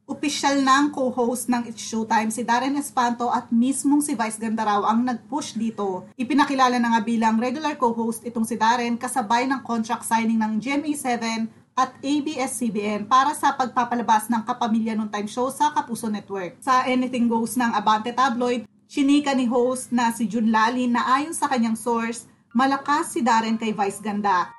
Opisyal ng co-host ng It's Showtime si Darren Espanto at mismong si Vice Ganda raw ang nag-push dito. Ipinakilala na nga bilang regular co-host itong si Darren kasabay ng contract signing ng GMA7 at ABS-CBN para sa pagpapalabas ng Kapamilya Noon Time show sa Kapuso Network. Sa Anything Goes ng Abante Tabloid, chinika ni host na si Jun Lalin na ayon sa kanyang source, malakas si Darren kay Vice Ganda.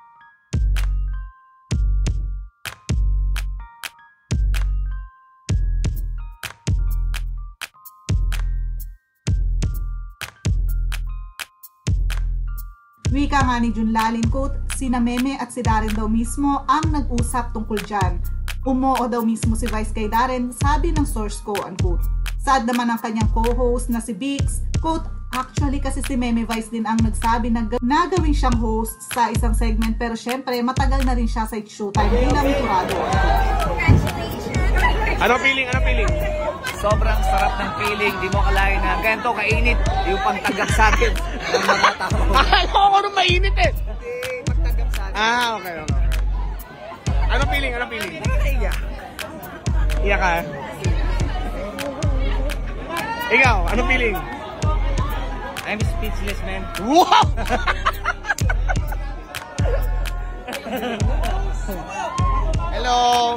Wika nga ni Jun Lalin, quote, sina Meme at si Darren daw mismo ang nag-usap tungkol dyan. Umoo daw mismo si Vice kay Darren, sabi ng source ko, unquote. Sad naman ang kanyang co-host na si Bix, quote, actually kasi si Meme Vice din ang nagsabi na gawin siyang host sa isang segment pero syempre matagal na rin siya sa It's Showtime bilang turado. Anong feeling? Anong feeling? Sobrang sarap ng feeling, di mo kalain na ganito kainit yung pagtagak sa akin ng mga tao. Akala ko nung mainit eh. Hindi, pagtagak sa akin. Okay. Anong feeling? Anong feeling? Nakakaiyak. Iyak ka? Ikaw, anong feeling? I'm speechless, man. Wow! Hello!